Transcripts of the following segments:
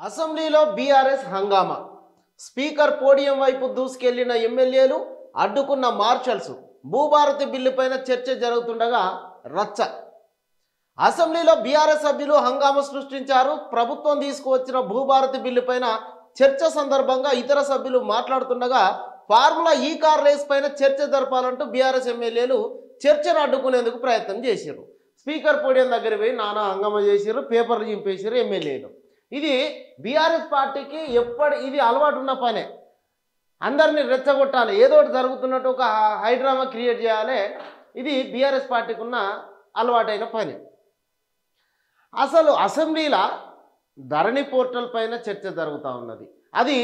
అసెంబ్లీలో బీఆర్ఎస్ హంగామా. Speaker podium వైపు దూసుకెళ్లిన ఎమ్మెల్యేలు, అడ్డుకున్న మార్షల్స్. భూభారతి బిల్లుపైన చర్చ జరుగుతుండగా రచ్చ. అసెంబ్లీలో బీఆర్ఎస్ సభ్యులు హంగామా సృష్టించారు. ప్రభుత్వం తీసుకువచ్చిన భూభారతి బిల్లుపైన చర్చ సందర్భంగా ఇతర సభ్యులు మాట్లాడుతుండగా ఫార్ములా ఈ కార్ రేస్ పైన చర్చ జరపాలంటూ బీఆర్ఎస్ ఎమ్మెల్యేలు చర్చను అడ్డుకునేందుకు ప్రయత్నం చేశారు. స్పీకర్ పోడియం దగ్గర పోయి నానా హంగామా చేశారు, పేపర్లు చింపేశారు ఎమ్మెల్యేలు. ఇది బీఆర్ఎస్ పార్టీకి ఇది అలవాటు ఉన్న పనే. అందరినీ రెచ్చగొట్టాలి, ఏదో ఒకటి జరుగుతున్నట్టు ఒక హైడ్రామా క్రియేట్ చేయాలి. ఇది బీఆర్ఎస్ పార్టీకి ఉన్న అలవాటైన పని. అసలు అసెంబ్లీలో ధరణి పోర్టల్ పైన చర్చ జరుగుతూ ఉన్నది. అది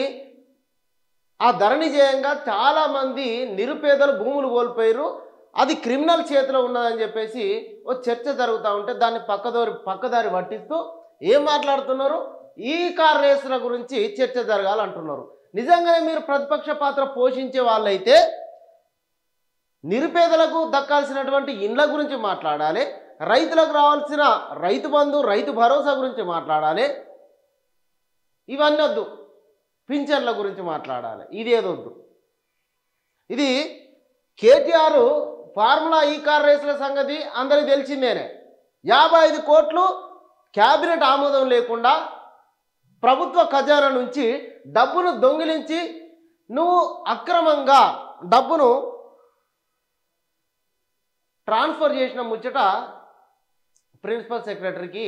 ఆ ధరణి చేయంగా చాలామంది నిరుపేదలు భూములు కోల్పోయారు, అది క్రిమినల్ చేతిలో ఉన్నదని చెప్పేసి ఓ చర్చ జరుగుతూ ఉంటే దాన్ని పక్కదారి పట్టిస్తూ ఏం మాట్లాడుతున్నారు? ఈ కార్ రేసుల గురించి చర్చ జరగాలంటున్నారు. నిజంగానే మీరు ప్రతిపక్ష పాత్ర పోషించే వాళ్ళైతే నిరుపేదలకు దక్కాల్సినటువంటి ఇండ్ల గురించి మాట్లాడాలి, రైతులకు రావాల్సిన రైతు బంధు, రైతు భరోసా గురించి మాట్లాడాలి. ఇవన్నీ వద్దు, పింఛన్ల గురించి మాట్లాడాలి. ఇదేదొద్దు. ఇది కేటీఆర్ ఫార్ములా ఈ కార్ రేసుల సంగతి అందరికీ తెలిసిందేనే. 55 కోట్లు క్యాబినెట్ ఆమోదం లేకుండా ప్రభుత్వ ఖజానా నుంచి డబ్బును దొంగిలించి నువ్వు అక్రమంగా డబ్బును ట్రాన్స్ఫర్ చేసిన ముచ్చట ప్రిన్సిపల్ సెక్రటరీకి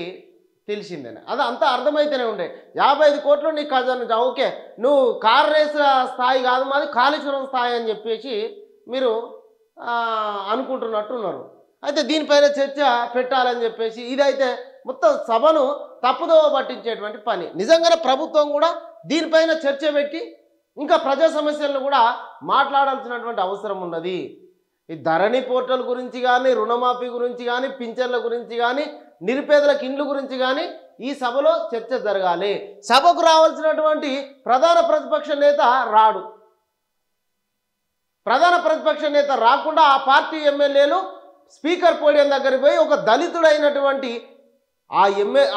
తెలిసిందేనే. అది అంతా అర్థమైతేనే ఉండే. 55 కోట్లు నీ ఖజానా, ఓకే నువ్వు కార్ రేసుల స్థాయి కాదు, మాది కాళేశ్వరం స్థాయి అని చెప్పేసి మీరు అనుకుంటున్నట్టున్నారు. అయితే దీనిపైన చర్చ పెట్టాలని చెప్పేసి ఇదైతే మొత్తం సభను తప్పుదోవ పట్టించేటువంటి పని. నిజంగానే ప్రభుత్వం కూడా దీనిపైన చర్చ పెట్టి ఇంకా ప్రజా సమస్యలను కూడా మాట్లాడాల్సినటువంటి అవసరం ఉన్నది. ఈ ధరణి పోర్టల్ గురించి కానీ, రుణమాఫీ గురించి కానీ, పింఛన్ల గురించి కానీ, నిరుపేదలకు ఇండ్ల గురించి కానీ ఈ సభలో చర్చ జరగాలి. సభకు రావాల్సినటువంటి ప్రధాన ప్రతిపక్ష నేత రాడు. ప్రధాన ప్రతిపక్ష నేత రాకుండా ఆ పార్టీ ఎమ్మెల్యేలు స్పీకర్ పోడియం దగ్గరికి పోయి ఒక దళితుడైనటువంటి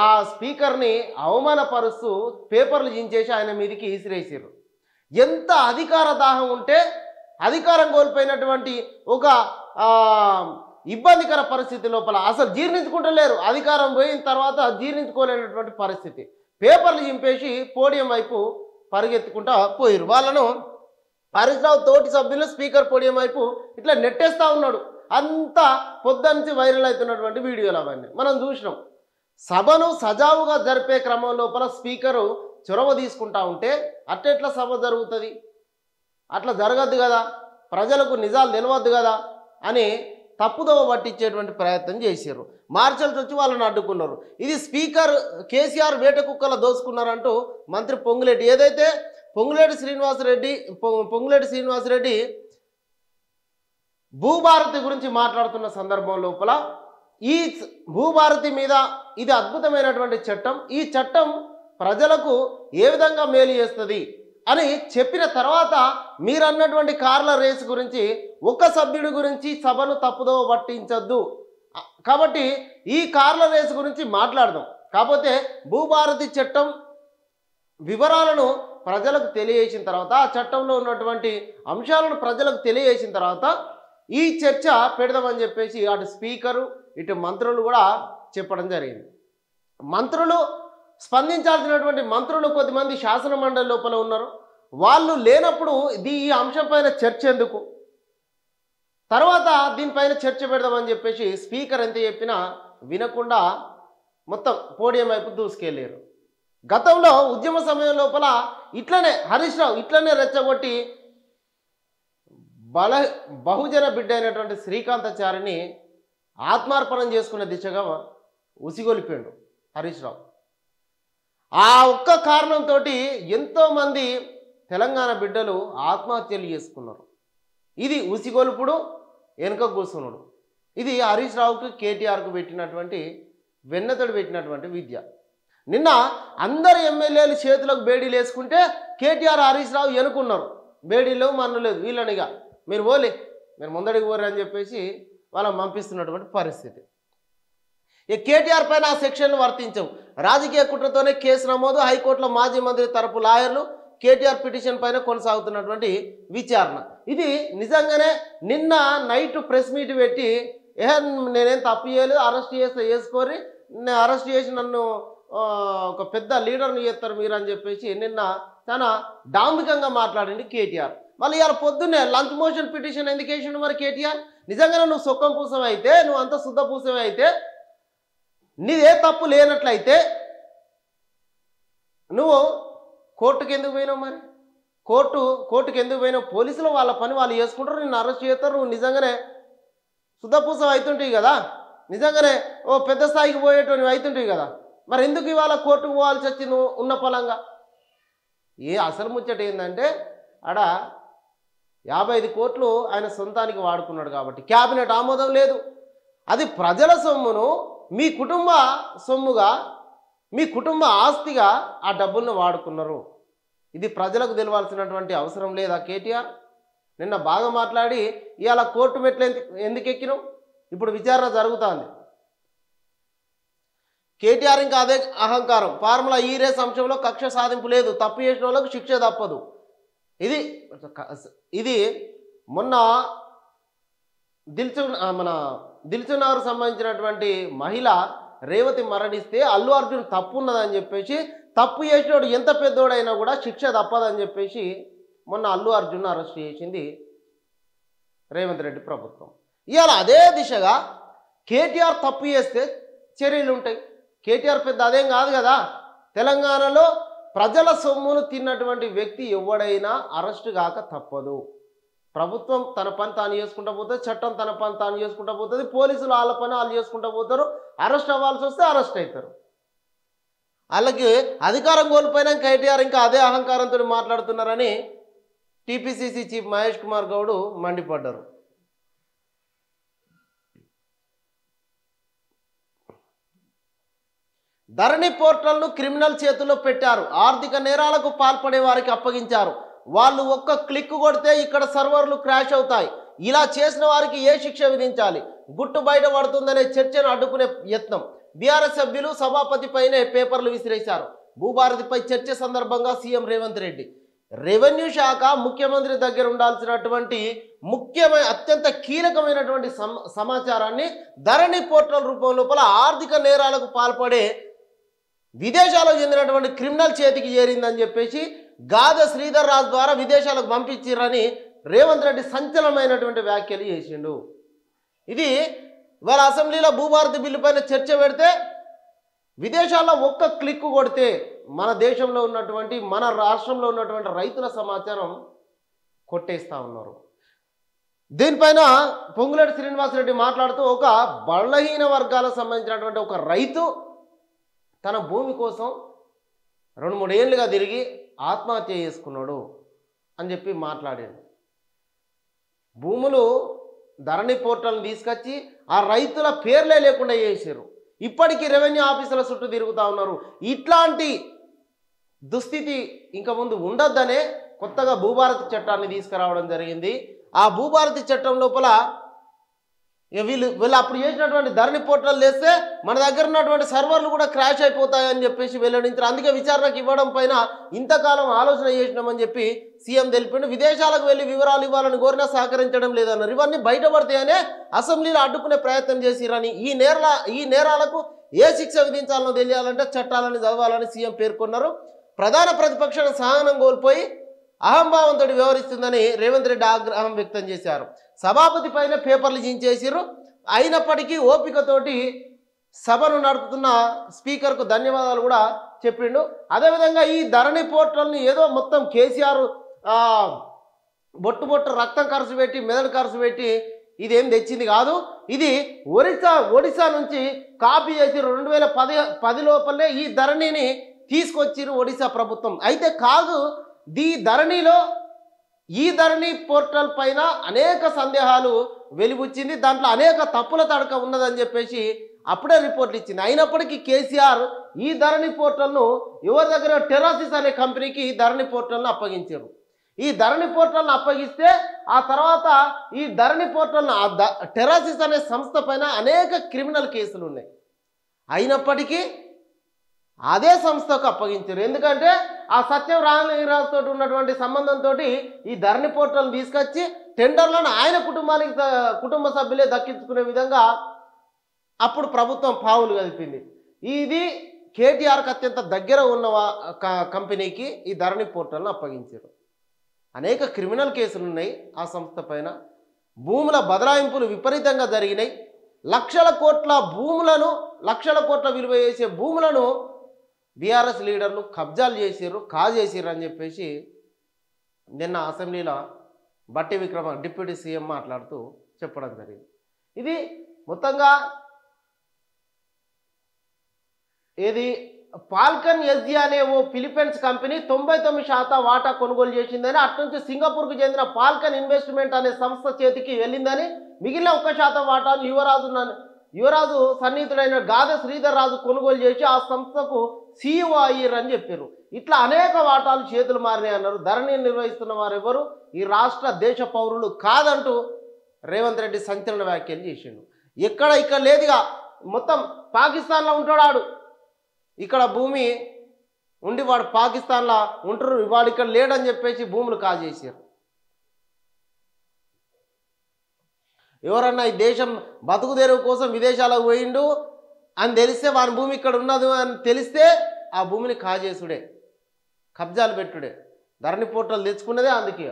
ఆ స్పీకర్ని అవమానపరుస్తూ పేపర్లు చించేసి ఆయన మీదకి ఈసిరేసారు. ఎంత అధికార దాహం ఉంటే అధికారం కోల్పోయినటువంటి ఒక ఇబ్బందికర పరిస్థితి లోపల అసలు జీర్ణించుకుంటలేరు. అధికారం పోయిన తర్వాత జీర్ణించుకోలేనటువంటి పరిస్థితి. పేపర్లు చింపేసి పోడియం వైపు పరిగెత్తుకుంటా పోయారు. వాళ్ళను హరీష్ రావు తోటి సభ్యులు స్పీకర్ పోడియం వైపు ఇట్లా నెట్టేస్తూ ఉన్నాడు. అంతా పొద్దున్నుంచి వైరల్ అవుతున్నటువంటి వీడియోలు అవన్నీ మనం చూసినాం. సభను సజావుగా జరిపే క్రమం లోపల స్పీకరు చొరవ తీసుకుంటా ఉంటే అట్టెట్లా సభ జరుగుతుంది? అట్లా జరగద్దు కదా, ప్రజలకు నిజాలు తెలియద్దు కదా అని తప్పుదోవ పట్టించేటువంటి ప్రయత్నం చేశారు. మార్షల్స్ వచ్చి వాళ్ళని అడ్డుకున్నారు. ఇది స్పీకర్ కేసీఆర్ వేట కుక్కల దోసుకున్నారంటూ మంత్రి పొంగులేటి ఏదైతే పొంగులేటి శ్రీనివాసరెడ్డి భూభారతి గురించి మాట్లాడుతున్న సందర్భం లోపల ఈ భూభారతి మీద ఇది అద్భుతమైనటువంటి చట్టం, ఈ చట్టం ప్రజలకు ఏ విధంగా మేలు చేస్తుంది అని చెప్పిన తర్వాత మీరు అన్నటువంటి కార్ల రేసు గురించి ఒక సభ్యుడి గురించి సభను తప్పుదోవ పట్టించద్దు. కాబట్టి ఈ కార్ల రేసు గురించి మాట్లాడదాం. కాకపోతే భూభారతి చట్టం వివరాలను ప్రజలకు తెలియజేసిన తర్వాత, ఆ చట్టంలో ఉన్నటువంటి అంశాలను ప్రజలకు తెలియజేసిన తర్వాత ఈ చర్చ పెడదామని చెప్పేసి అటు స్పీకరు ఇటు మంత్రులు కూడా చెప్పడం జరిగింది. మంత్రులు స్పందించాల్సినటువంటి మంత్రులు కొద్దిమంది శాసన మండలి లోపల ఉన్నారు. వాళ్ళు లేనప్పుడు ఈ అంశం పైన చర్చ ఎందుకు, తర్వాత దీనిపైన చర్చ పెడదామని చెప్పేసి స్పీకర్ ఎంత చెప్పినా వినకుండా మొత్తం పోడియం వైపు దూసుకెళ్ళారు. గతంలో ఉద్యమ సమయం లోపల ఇట్లనే హరీష్ రావు ఇట్లనే రెచ్చగొట్టి బహుజన బిడ్డ అయినటువంటి శ్రీకాంతాచారిని ఆత్మార్పణం చేసుకునే దిశగా ఉసిగొలిపోయాడు హరీష్ రావు. ఆ ఒక్క కారణంతో ఎంతోమంది తెలంగాణ బిడ్డలు ఆత్మహత్యలు చేసుకున్నారు. ఇది ఉసిగొలుపుడు, వెనుక కూర్చున్నాడు. ఇది హరీష్ రావుకి కేటీఆర్కు పెట్టినటువంటి వెన్నతడు పెట్టినటువంటి విద్య. నిన్న అందరు ఎమ్మెల్యేలు చేతులకు బేడీలు వేసుకుంటే కేటీఆర్ హరీష్ రావు ఎనుకున్నారు. బేడీలు మన్నులేదు, వీళ్ళనిగా మీరు పోలే, మీరు ముందడికి పోరు అని చెప్పేసి వాళ్ళని పంపిస్తున్నటువంటి పరిస్థితి. ఈ కేటీఆర్ పైన ఆ సెక్షన్లు వర్తించవు. రాజకీయ కుట్రతోనే కేసు నమోదు. హైకోర్టులో మాజీ మంత్రి తరపు లాయర్లు కేటీఆర్ పిటిషన్ పైన కొనసాగుతున్నటువంటి విచారణ. ఇది నిజంగానే నిన్న నైట్ ప్రెస్ మీట్ పెట్టి నేనేం తప్పు చేయలేదు, అరెస్ట్ చేస్తే చేసుకోరి, నేను అరెస్ట్ చేసి నన్ను ఒక పెద్ద లీడర్ని చేస్తారు మీరు అని చెప్పేసి నిన్న చాలా డాంబికంగా మాట్లాడింది కేటీఆర్. మళ్ళీ ఇవాళ పొద్దున్నే లంచ్ మోషన్ పిటిషన్ ఎందుకు వేసిండు మరి కేటీఆర్? నిజంగానే నువ్వు సొక్కం పూసమైతే, నువ్వు అంత శుద్ధ పూసమైతే, నీదే తప్పు లేనట్లయితే నువ్వు కోర్టుకు ఎందుకు పోయినావు? మరి కోర్టుకు ఎందుకు పోయినావు? పోలీసులు వాళ్ళ పని వాళ్ళు చేసుకుంటారు, నిన్ను అరెస్ట్ చేస్తారు. నువ్వు నిజంగానే శుద్ధపూసం అవుతుంటాయి కదా, నిజంగానే ఓ పెద్ద స్థాయికి పోయేటోని అవుతుంటాయి కదా, మరి ఎందుకు ఇవాళ కోర్టుకు పోవాల్సి వచ్చి నువ్వు ఉన్న పలంగా? అసలు ముచ్చట ఏంటంటే ఆడ 55 కోట్లు ఆయన సొంతానికి వాడుకున్నాడు కాబట్టి క్యాబినెట్ ఆమోదం లేదు. అది ప్రజల సొమ్మును మీ కుటుంబ సొమ్ముగా, మీ కుటుంబ ఆస్తిగా ఆ డబ్బులను వాడుకున్నారు. ఇది ప్రజలకు తెలవాల్సినటువంటి అవసరం లేదా కేటీఆర్? నిన్న బాగా మాట్లాడి ఇవాళ కోర్టు మెట్లు ఎందుకు ఎక్కినావు? ఇప్పుడు విచారణ జరుగుతుంది. కేటీఆర్ ఇంకా అదే అహంకారం. ఫార్ములా ఈ రేస్ అంశంలో కక్ష సాధింపు లేదు, తప్పు చేసిన వాళ్ళకు శిక్ష తప్పదు. ఇది మొన్న దిల్సుఖ్నగర్ సంబంధించినటువంటి మహిళ రేవతి మరణిస్తే అల్లు అర్జున్ తప్పు ఉన్నదని చెప్పేసి, తప్పు చేసినోడు ఎంత పెద్దోడైనా కూడా శిక్ష తప్పదని చెప్పేసి మొన్న అల్లు అర్జున్ అరెస్ట్ చేసింది రేవంత్ రెడ్డి ప్రభుత్వం. ఇవాళ అదే దిశగా కేటీఆర్ తప్పు చేస్తే చర్యలు ఉంటాయి. కేటీఆర్ పెద్ద అదేం కాదు కదా. తెలంగాణలో ప్రజల సొమ్మును తిన్నటువంటి వ్యక్తి ఎవడైనా అరెస్టు కాక తప్పదు. ప్రభుత్వం తన పని తాను చేసుకుంటూ పోతుంది, చట్టం తన పని తాను చేసుకుంటూ పోతుంది, పోలీసులు వాళ్ళ పని వాళ్ళు చేసుకుంటూ పోతారు. అరెస్ట్ అవ్వాల్సి వస్తే అరెస్ట్ అవుతారు. వాళ్ళకి అధికారం కోల్పోయినా కేటీఆర్ ఇంకా అదే అహంకారంతో మాట్లాడుతున్నారని టీపీసీసీ చీఫ్ మహేష్ కుమార్ గౌడ్ మండిపడ్డారు. ధరణి పోర్టల్ను క్రిమినల్ చేతుల్లో పెట్టారు. ఆర్థిక నేరాలకు పాల్పడే వారికి అప్పగించారు. వాళ్ళు ఒక్క క్లిక్ కొడితే ఇక్కడ సర్వర్లు క్రాష్ అవుతాయి. ఇలా చేసిన వారికి ఏ శిక్ష విధించాలి? గుట్టు బయట పడుతుందనే చర్చను అడ్డుకునే యత్నం. బీఆర్ఎస్ సభ్యులు సభాపతిపైనే పేపర్లు విసిరేశారు. భూభారతిపై చర్చ సందర్భంగా సీఎం రేవంత్ రెడ్డి రెవెన్యూ శాఖ ముఖ్యమంత్రి దగ్గర ఉండాల్సినటువంటి అత్యంత కీలకమైనటువంటి సమాచారాన్ని ధరణి పోర్టల్ రూపం లోపల ఆర్థిక నేరాలకు పాల్పడే విదేశాలకు చెందినటువంటి క్రిమినల్ చేతికి చేరిందని చెప్పేసి గాద శ్రీధర్ రాజ్ ద్వారా విదేశాలకు పంపించారని రేవంత్ రెడ్డి సంచలనమైనటువంటి వ్యాఖ్యలు చేసిండు. ఇది వాళ్ళ అసెంబ్లీలో భూభారతి బిల్లు పైన చర్చ పెడితే విదేశాల్లో ఒక్క క్లిక్ కొడితే మన దేశంలో ఉన్నటువంటి, మన రాష్ట్రంలో ఉన్నటువంటి రైతుల సమాచారం కొట్టేస్తూ ఉన్నారు. దీనిపైన పొంగులేటి శ్రీనివాసరెడ్డి మాట్లాడుతూ ఒక బలహీన వర్గాలకు సంబంధించినటువంటి ఒక రైతు తన భూమి కోసం 2-3 ఏళ్ళుగా తిరిగి ఆత్మహత్య చేసుకున్నాడు అని చెప్పి మాట్లాడాడు. భూములు ధరణి పోర్టల్ని తీసుకొచ్చి ఆ రైతుల పేర్లే లేకుండా చేశారు. ఇప్పటికీ రెవెన్యూ ఆఫీసుల చుట్టూ తిరుగుతూ ఉన్నారు. ఇట్లాంటి దుస్థితి ఇంకా ముందు ఉండొద్దనే కొత్తగా భూభారతి చట్టాన్ని తీసుకురావడం జరిగింది. ఆ భూభారతి చట్టం లోపల వీళ్ళు అప్పుడు చేసినటువంటి ధరణి పోర్టల్ చేస్తే మన దగ్గర ఉన్నటువంటి సర్వర్లు కూడా క్రాష్ అయిపోతాయని చెప్పేసి వెల్లడించారు. అందుకే విచారణకు ఇవ్వడం పైన ఇంతకాలం ఆలోచన చేసినామని చెప్పి సీఎం తెలిపిండు. విదేశాలకు వెళ్ళి వివరాలు ఇవ్వాలని కోరినా సహకరించడం లేదన్నారు. ఇవన్నీ బయటపడతాయనే అసెంబ్లీలో అడ్డుకునే ప్రయత్నం చేసిరని, ఈ నేరాలకు ఏ శిక్ష విధించాలనో తెలియాలంటే చట్టాలను చదవాలని సీఎం పేర్కొన్నారు. ప్రధాన ప్రతిపక్షాల సహనం కోల్పోయి అహంభావంతో వ్యవహరిస్తుందని రేవంత్ రెడ్డి ఆగ్రహం వ్యక్తం చేశారు. సభాపతి పైన పేపర్లు జించేసిరు. అయినప్పటికీ ఓపికతోటి సభను నడుపుతున్న స్పీకర్కు ధన్యవాదాలు కూడా చెప్పిండు. అదేవిధంగా ఈ ధరణి పోర్టల్ని ఏదో మొత్తం కేసీఆర్ బొట్టు రక్తం ఖర్చు పెట్టి, మెదడు ఖర్చు పెట్టి ఇదేం తెచ్చింది కాదు. ఇది ఒడిశా నుంచి కాపీ చేసి 2010 లోపలే ఈ ధరణిని తీసుకొచ్చిరు ఒడిశా ప్రభుత్వం. అయితే కాదు, ఈ ధరణి పోర్టల్ పైన అనేక సందేహాలు వెలుగుచ్చింది. దాంట్లో అనేక తప్పుల తడక ఉన్నదని చెప్పేసి అప్పుడే రిపోర్ట్లు ఇచ్చింది. అయినప్పటికీ కేసీఆర్ ఈ ధరణి పోర్టల్ను ఎవరి దగ్గర టెరాసిస్ అనే కంపెనీకి ధరణి పోర్టల్ను అప్పగించారు. ఈ ధరణి పోర్టల్ను అప్పగిస్తే ఆ తర్వాత ఈ ధరణి పోర్టల్ను టెరాసిస్ అనే సంస్థ పైన అనేక క్రిమినల్ కేసులు ఉన్నాయి. అయినప్పటికీ అదే సంస్థకు అప్పగించారు. ఎందుకంటే ఆ సత్యం రామలింగరాజుతో ఉన్నటువంటి సంబంధంతో ఈ ధరణి పోర్టల్ని తీసుకొచ్చి టెండర్లను ఆయన కుటుంబానికి కుటుంబ సభ్యులే దక్కించుకునే విధంగా అప్పుడు ప్రభుత్వం పావులు కదిపింది. ఇది కేటీఆర్కి అత్యంత దగ్గర ఉన్న కంపెనీకి ఈ ధరణి పోర్టల్ను అప్పగించారు. అనేక క్రిమినల్ కేసులు ఉన్నాయి ఆ సంస్థ పైన. భూముల బదలాయింపులు విపరీతంగా జరిగినాయి. లక్షల కోట్ల విలువ చేసే భూములను బీఆర్ఎస్ లీడర్లు కబ్జాలు చేసారు, కాజేసారు అని చెప్పేసి నిన్న అసెంబ్లీలో బట్టి విక్రమ డిప్యూటీ సీఎం మాట్లాడుతూ చెప్పడం జరిగింది. ఇది మొత్తంగా ఏది ఫాల్కన్ ఎస్జీ అనే ఓ ఫిలిప్పైన్స్ కంపెనీ 99% వాటా కొనుగోలు చేసిందని, అట్నుంచి సింగపూర్కు చెందిన ఫాల్కన్ ఇన్వెస్ట్మెంట్ అనే సంస్థ చేతికి వెళ్ళిందని, మిగిలిన 1% వాటాను యువరాజు సన్నిహితుడైన గాదె శ్రీధర్ రాజు కొనుగోలు చేసి ఆ సంస్థకు సీఈఓ అయ్యారని చెప్పారు. ఇట్లా అనేక వాటాలు చేతులు మారినాయి అన్నారు. ధరణి నిర్వహిస్తున్న వారెవరు ఈ రాష్ట్ర దేశ పౌరులు కాదంటూ రేవంత్ రెడ్డి సంచలన వ్యాఖ్యలు చేసిండు. ఇక్కడ లేదుగా, మొత్తం పాకిస్తాన్లో ఉంటాడు. ఇక్కడ భూమి ఉండి వాడు పాకిస్తాన్లో ఉంటారు, వాడు ఇక్కడ లేడని చెప్పేసి భూములు కాజేసారు. ఎవరన్నా ఈ దేశం బతుకుదెరువు కోసం విదేశాలకు పోయిండు అని తెలిస్తే వాని భూమి ఇక్కడ ఉన్నది అని తెలిస్తే ఆ భూమిని కాజేసుడే, కబ్జాలు పెట్టుడే. ధరణి పోర్టల్ తెచ్చుకున్నదే అందుకే.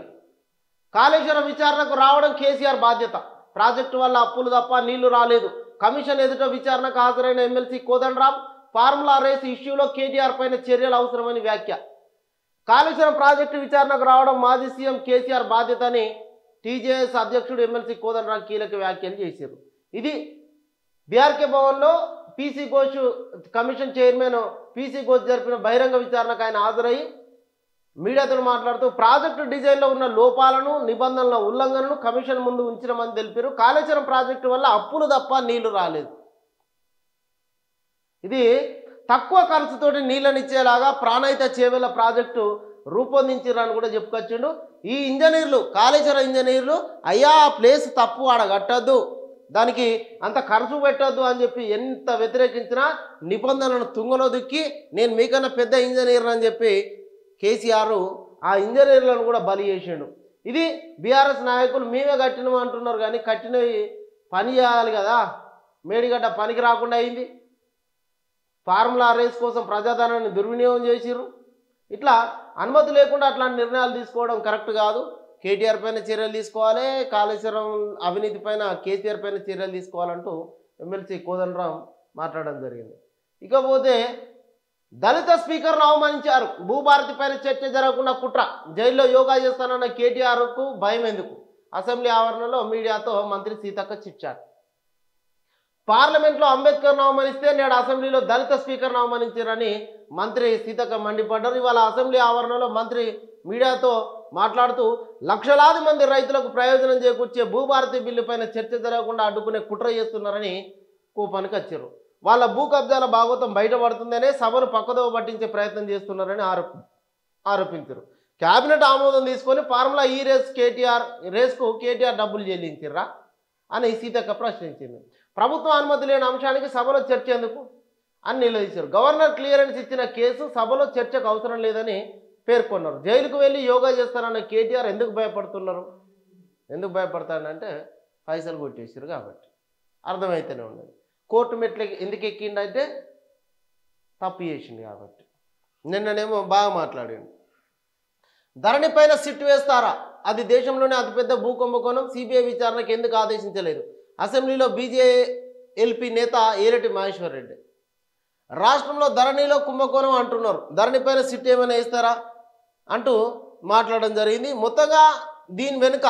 కాళేశ్వరం విచారణకు రావడం కేసీఆర్ బాధ్యత. ప్రాజెక్టు వల్ల అప్పులు తప్ప నీళ్లు రాలేదు. కమిషన్ ఎదుట విచారణకు హాజరైన ఎమ్మెల్సీ కోదండరాం ఫార్ములా రేస్ ఇష్యూలో కేటీఆర్ పైన చర్యలు అవసరమని వ్యాఖ్య. కాళేశ్వరం ప్రాజెక్టు విచారణకు రావడం మాజీ సీఎం కేసీఆర్ బాధ్యత అని టీజేఎస్ అధ్యక్షుడు ఎమ్మెల్సీ కోదండరాం కీలక వ్యాఖ్యలు చేశారు. ఇది బీఆర్కే భవన్లో PC Ghosh commission chairman PC Ghosh జరిపిన బహిరంగ విచారణకు ఆయన హాజరయ్యి మీడియాతో మాట్లాడుతూ ప్రాజెక్టు డిజైన్లో ఉన్న లోపాలను, నిబంధనల ఉల్లంఘనను కమిషన్ ముందు ఉంచినమని తెలిపారు. కాళేశ్వరం ప్రాజెక్టు వల్ల అప్పులు తప్ప నీళ్లు రాలేదు. ఇది తక్కువ ఖర్చుతోటి నీళ్ళనిచ్చేలాగా ప్రాణహిత చేవెళ్ల ప్రాజెక్టు రూపొందించారని కూడా చెప్పుకొచ్చిండు. ఈ ఇంజనీర్లు, కాళేశ్వరం ఇంజనీర్లు, అయ్యా ఆ ప్లేస్ తప్పు, ఆడ కట్టద్దు, దానికి అంత ఖర్చు పెట్టద్దు అని చెప్పి ఎంత వ్యతిరేకించినా నిబంధనలను తుంగలో దుక్కి నేను మీకన్నా పెద్ద ఇంజనీర్ అని చెప్పి కేసీఆర్ ఆ ఇంజనీర్లను కూడా బలి చేసిండు. ఇది బీఆర్ఎస్ నాయకులు మేమే కట్టినాము అంటున్నారు, కానీ కట్టినవి పని చేయాలి కదా. మేడిగడ్డ పనికి రాకుండా అయింది. ఫార్ములా రేస్ కోసం ప్రజాధనాన్ని దుర్వినియోగం చేసిర్రు. ఇట్లా అనుమతి లేకుండా అట్లాంటి నిర్ణయాలు తీసుకోవడం కరెక్ట్ కాదు. కేటీఆర్ పైన చర్యలు తీసుకోవాలి, కాళేశ్వరం అవినీతి పైన కేసీఆర్ పైన చర్యలు తీసుకోవాలంటూ ఎమ్మెల్సీ కోదండరాం మాట్లాడడం జరిగింది. ఇకపోతే దళిత స్పీకర్ను అవమానించారు. భూభారతి పైన చర్చ జరగకుండా కుట్ర. జైల్లో యోగా చేస్తానన్న కేటీఆర్కు భయం ఎందుకు? అసెంబ్లీ ఆవరణలో మీడియాతో మంత్రి సీతక్క చిట్చాట్. పార్లమెంట్లో అంబేద్కర్ను అవమానిస్తే నేడు అసెంబ్లీలో దళిత స్పీకర్ను అవమానించారని మంత్రి సీతక్క మండిపడ్డారు. ఇవాళ అసెంబ్లీ ఆవరణలో మంత్రి మీడియాతో మాట్లాడుతూ లక్షలాది మంది రైతులకు ప్రయోజనం చేకూర్చే భూభారతి బిల్లు పైన చర్చ జరగకుండా అడ్డుకునే కుట్ర చేస్తున్నారని కోపానికి వచ్చారు. వాళ్ళ భూ కబ్జాల భాగోతం బయటపడుతుందనే సభను పక్కదోవ పట్టించే ప్రయత్నం చేస్తున్నారని ఆరోపించారు. కేబినెట్ ఆమోదం తీసుకొని ఫార్ములా ఈ రేస్కు కేటీఆర్ డబ్బులు చెల్లించిర్రా అని సీతక్క ప్రశ్నించింది. ప్రభుత్వం అనుమతి లేని అంశానికి సభలో చర్చ ఎందుకు అని నిలదీశారు. గవర్నర్ క్లియరెన్స్ ఇచ్చిన కేసు సభలో చర్చకు అవసరం లేదని పేర్కొన్నారు. జైలుకు వెళ్ళి యోగా చేస్తారన్న కేటీఆర్ ఎందుకు భయపడుతున్నారు? ఎందుకు భయపడతాడంటే పైసలు కొట్టేసారు కాబట్టి. అర్థమైతేనే ఉన్నది. కోర్టు మెట్లకి ఎందుకు ఎక్కిండంటే తప్పు చేసింది కాబట్టి. నిన్ననేమో బాగా మాట్లాడాడు. ధరణి పైన సిట్ వేస్తారా? అది దేశంలోనే అతిపెద్ద భూకుంభకోణం. సిబిఐ విచారణకు ఎందుకు ఆదేశించలేదు? అసెంబ్లీలో బీజేఎల్పీ నేత ఏరెడ్డి మహేశ్వర్ రెడ్డి. రాష్ట్రంలో ధరణిలో కుంభకోణం అంటున్నారు, ధరణి పైన సిట్ ఏమైనా వేస్తారా అంటూ మాట్లాడడం జరిగింది. మొత్తంగా దీని వెనుక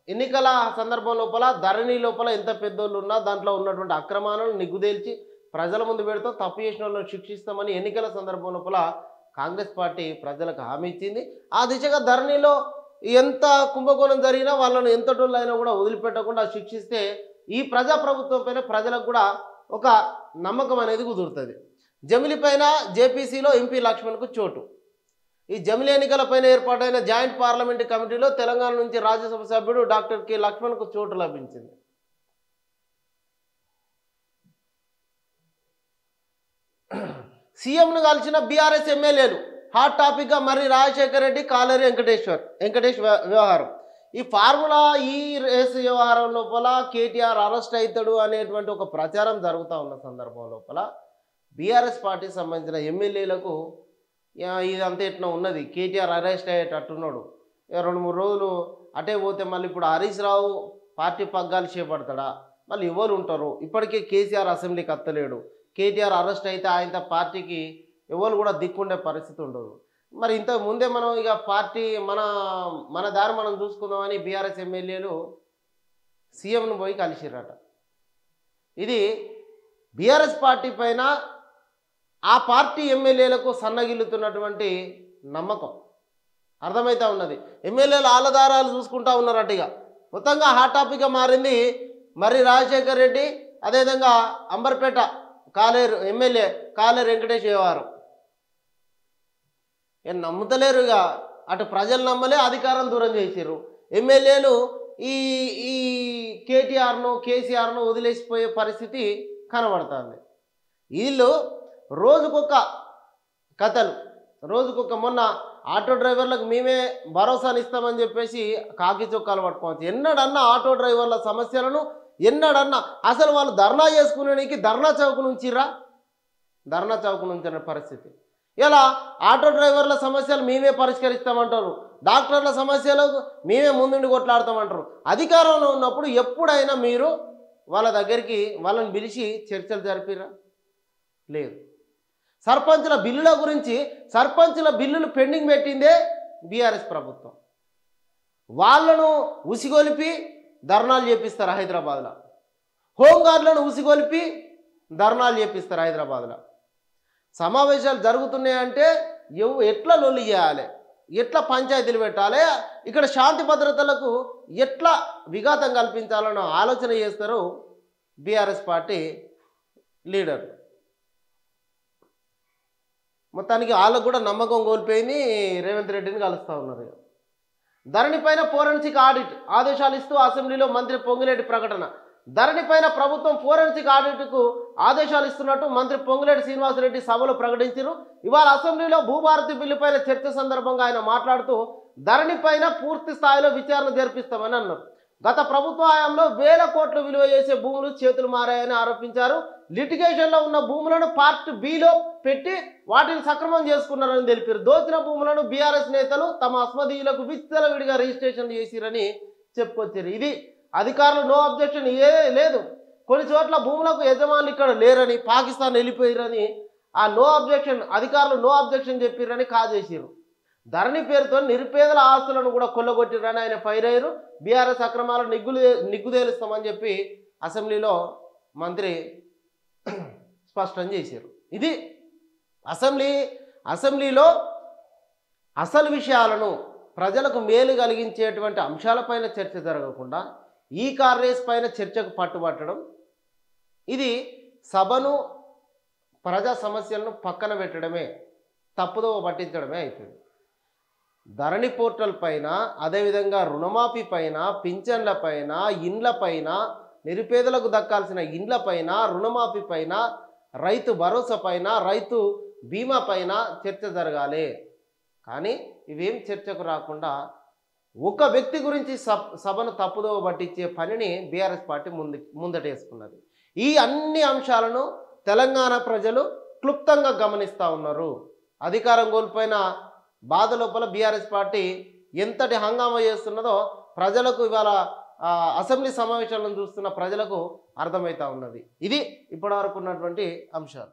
ఎన్నికల సందర్భం లోపల ధరణి లోపల ఎంత పెద్దోళ్ళు ఉన్నా దాంట్లో ఉన్నటువంటి అక్రమాలను నిగ్గుదేల్చి ప్రజల ముందు పెడతాం, తప్పు చేసిన వాళ్ళని శిక్షిస్తామని ఎన్నికల సందర్భం లోపల కాంగ్రెస్ పార్టీ ప్రజలకు హామీ ఇచ్చింది. ఆ దిశగా ధరణిలో ఎంత కుంభకోణం జరిగినా వాళ్ళను ఎంతటోళ్ళు అయినా కూడా వదిలిపెట్టకుండా శిక్షిస్తే ఈ ప్రజాప్రభుత్వం పైన ప్రజలకు కూడా ఒక నమ్మకం అనేది కుదురుతుంది. జమిలి పైన జేపీసీలో ఎంపీ లక్ష్మణ్కు చోటు. ఈ జమిలి ఎన్నికలపైన ఏర్పాటైన జాయింట్ పార్లమెంటు కమిటీలో తెలంగాణ నుంచి రాజ్యసభ సభ్యుడు డాక్టర్ కె లక్ష్మణ్కు చోటు లభించింది. సీఎంను కలిసిన బీఆర్ఎస్ ఎమ్మెల్యేలు హాట్ టాపిక్గా మర్రి రాజశేఖర్ రెడ్డి, కాలేరు వెంకటేష్ వ్యవహారం. ఈ ఫార్ములా ఈ రేసు వ్యవహారం లోపల కేటీఆర్ అరెస్ట్ అవుతాడు అనేటువంటి ఒక ప్రచారం జరుగుతూ ఉన్న సందర్భం లోపల బీఆర్ఎస్ పార్టీకి సంబంధించిన ఎమ్మెల్యేలకు ఇదంతా ఎట్లా ఉన్నది, కేటీఆర్ అరెస్ట్ అయ్యేటట్టున్నాడు, 2-3 రోజులు అటే పోతే మళ్ళీ ఇప్పుడు హరీష్ రావు పార్టీ పగ్గాలు చేపడతాడా, మళ్ళీ ఎవరు ఉంటారు, ఇప్పటికే కేసీఆర్ అసెంబ్లీకి అత్తలేడు, కేటీఆర్ అరెస్ట్ అయితే ఆయన పార్టీకి ఎవరు కూడా దిక్కుండే పరిస్థితి ఉండదు. మరి ఇంతకు ముందే మనం ఇక పార్టీ మన దారి మనం చూసుకుందామని బీఆర్ఎస్ ఎమ్మెల్యేలు సీఎంను పోయి కలిసిరట. ఇది బీఆర్ఎస్ పార్టీ పైన ఆ పార్టీ ఎమ్మెల్యేలకు సన్నగిల్లుతున్నటువంటి నమ్మకం అర్థమవుతా ఉన్నది. ఎమ్మెల్యేలు ఆలధారాలు చూసుకుంటా ఉన్నారట. ఇక మొత్తంగా హాట్ టాపిక్గా మారింది మర్రి రాజశేఖర్ రెడ్డి, అదేవిధంగా అంబర్పేట ఎమ్మెల్యే కాలేరు వెంకటేష్ వ్యవహారం. నమ్ముతలేరు. ఇక అటు ప్రజలు నమ్మలే, అధికారం దూరం చేసారు. ఎమ్మెల్యేలు ఈ ఈ కేసీఆర్ను వదిలేసిపోయే పరిస్థితి కనబడుతుంది. వీళ్ళు రోజుకొక కథలు, మొన్న ఆటో డ్రైవర్లకు మేమే భరోసాని ఇస్తామని చెప్పేసి కాకి చొక్కాలు పట్టుకోవచ్చు. ఎన్నడన్నా ఆటో డ్రైవర్ల సమస్యలను ఎన్నడన్నా అసలు వాళ్ళు ధర్నా చేసుకునేకి ధర్నా చౌక్ నుంచిరా, ధర్నా చౌక్ నుంచి పరిస్థితి. ఇలా ఆటో డ్రైవర్ల సమస్యలు మేమే పరిష్కరిస్తామంటారు, డాక్టర్ల సమస్యలు మేమే ముందుండి కొట్లాడతామంటారు. అధికారంలో ఉన్నప్పుడు ఎప్పుడైనా మీరు వాళ్ళ దగ్గరికి వాళ్ళని పిలిచి చర్చలు జరిపిరా? లేదు. సర్పంచుల బిల్లుల గురించి సర్పంచుల బిల్లులు పెండింగ్ పెట్టిందే బీఆర్ఎస్ ప్రభుత్వం. వాళ్ళను ఉసిగొలిపి ధర్నాలు చేపిస్తారు హైదరాబాద్లో, హోంగార్డులను ఉసిగొలిపి ధర్నాలు చేపిస్తారు హైదరాబాద్లో. సమావేశాలు జరుగుతున్నాయంటే ఎట్లా లొల్లి చేయాలి, ఎట్లా పంచాయతీలు పెట్టాలి, ఇక్కడ శాంతి భద్రతలకు ఎట్లా విఘాతం కల్పించాలన్న ఆలోచన చేస్తారు బీఆర్ఎస్ పార్టీ లీడర్. మొత్తానికి వాళ్ళకు కూడా నమ్మకం కోల్పోయింది. రేవంత్ రెడ్డిని కలుస్తూ ఉన్నారు. ధరణిపైన ఫోరెన్సిక్ ఆడిట్ ఆదేశాలు ఇస్తూ అసెంబ్లీలో మంత్రి పొంగులేటి ప్రకటన. ధరణిపైన ప్రభుత్వం ఫోరెన్సిక్ ఆడిట్కు ఆదేశాలు ఇస్తున్నట్టు మంత్రి పొంగులేటి శ్రీనివాసరెడ్డి సభలో ప్రకటించారు. ఇవాళ అసెంబ్లీలో భూభారతి బిల్లుపైన చర్చ సందర్భంగా ఆయన మాట్లాడుతూ ధరణిపైన పూర్తి స్థాయిలో విచారణ జరిపిస్తామని అన్నారు. గత ప్రభుత్వ హయాంలో 1000 కోట్లు విలువ చేసే భూములు చేతులు మారాయని ఆరోపించారు. లిటిగేషన్లో ఉన్న భూములను పార్ట్ బిలో పెట్టి వాటిని సక్రమం చేసుకున్నారని తెలిపారు. దోచిన భూములను బీఆర్ఎస్ నేతలు తమ అస్మదీయులకు విచ్చలవిడిగా రిజిస్ట్రేషన్ చేసిరని చెప్పుకొచ్చారు. ఇది అధికారులు నో అబ్జెక్షన్ లేదు, కొన్ని చోట్ల భూములకు యజమానులు ఇక్కడ లేరని, పాకిస్తాన్ వెళ్ళిపోయారని అధికారులు నో అబ్జెక్షన్ చెప్పిరని కాజేసారు. ధరణి పేరుతో నిరుపేదల ఆస్తులను కూడా కొల్లగొట్టిరని ఆయన ఫైర్ అయ్యారు. బీఆర్ఎస్ అక్రమాలను నిగ్గుదేలుస్తామని చెప్పి అసెంబ్లీలో మంత్రి స్పష్టం చేశారు. ఇది అసెంబ్లీలో అసలు విషయాలను ప్రజలకు మేలు కలిగించేటువంటి అంశాలపైన చర్చ జరగకుండా ఈ కార్ రేస్ పైన చర్చకు పట్టుబట్టడం, ఇది సభను ప్రజా సమస్యలను పక్కన పెట్టడమే, తప్పుదోవ పట్టించడమే అవుతుంది. ధరణి పోర్టల్ పైన, అదేవిధంగా రుణమాఫీ పైన, పింఛన్ల పైన, ఇండ్ల పైన, నిరుపేదలకు దక్కాల్సిన ఇండ్ల పైన, రుణమాఫీ పైన, రైతు భరోసా పైన, రైతు బీమా పైన చర్చ జరగాలి. కానీ ఇవేం చర్చకు రాకుండా ఒక వ్యక్తి గురించి సభను తప్పుదోవ పట్టించే పనిని బీఆర్ఎస్ పార్టీ ముందటేసుకున్నది. ఈ అన్ని అంశాలను తెలంగాణ ప్రజలు క్లుప్తంగా గమనిస్తూ ఉన్నారు. అధికారం కోల్పోయిన బాధ లోపల బీఆర్ఎస్ పార్టీ ఎంతటి హంగామా చేస్తున్నదో ప్రజలకు ఇవాళ అసెంబ్లీ సమావేశాలను చూస్తున్న ప్రజలకు అర్థమవుతా ఉన్నది. ఇది ఇప్పటివరకు ఉన్నటువంటి అంశాలు.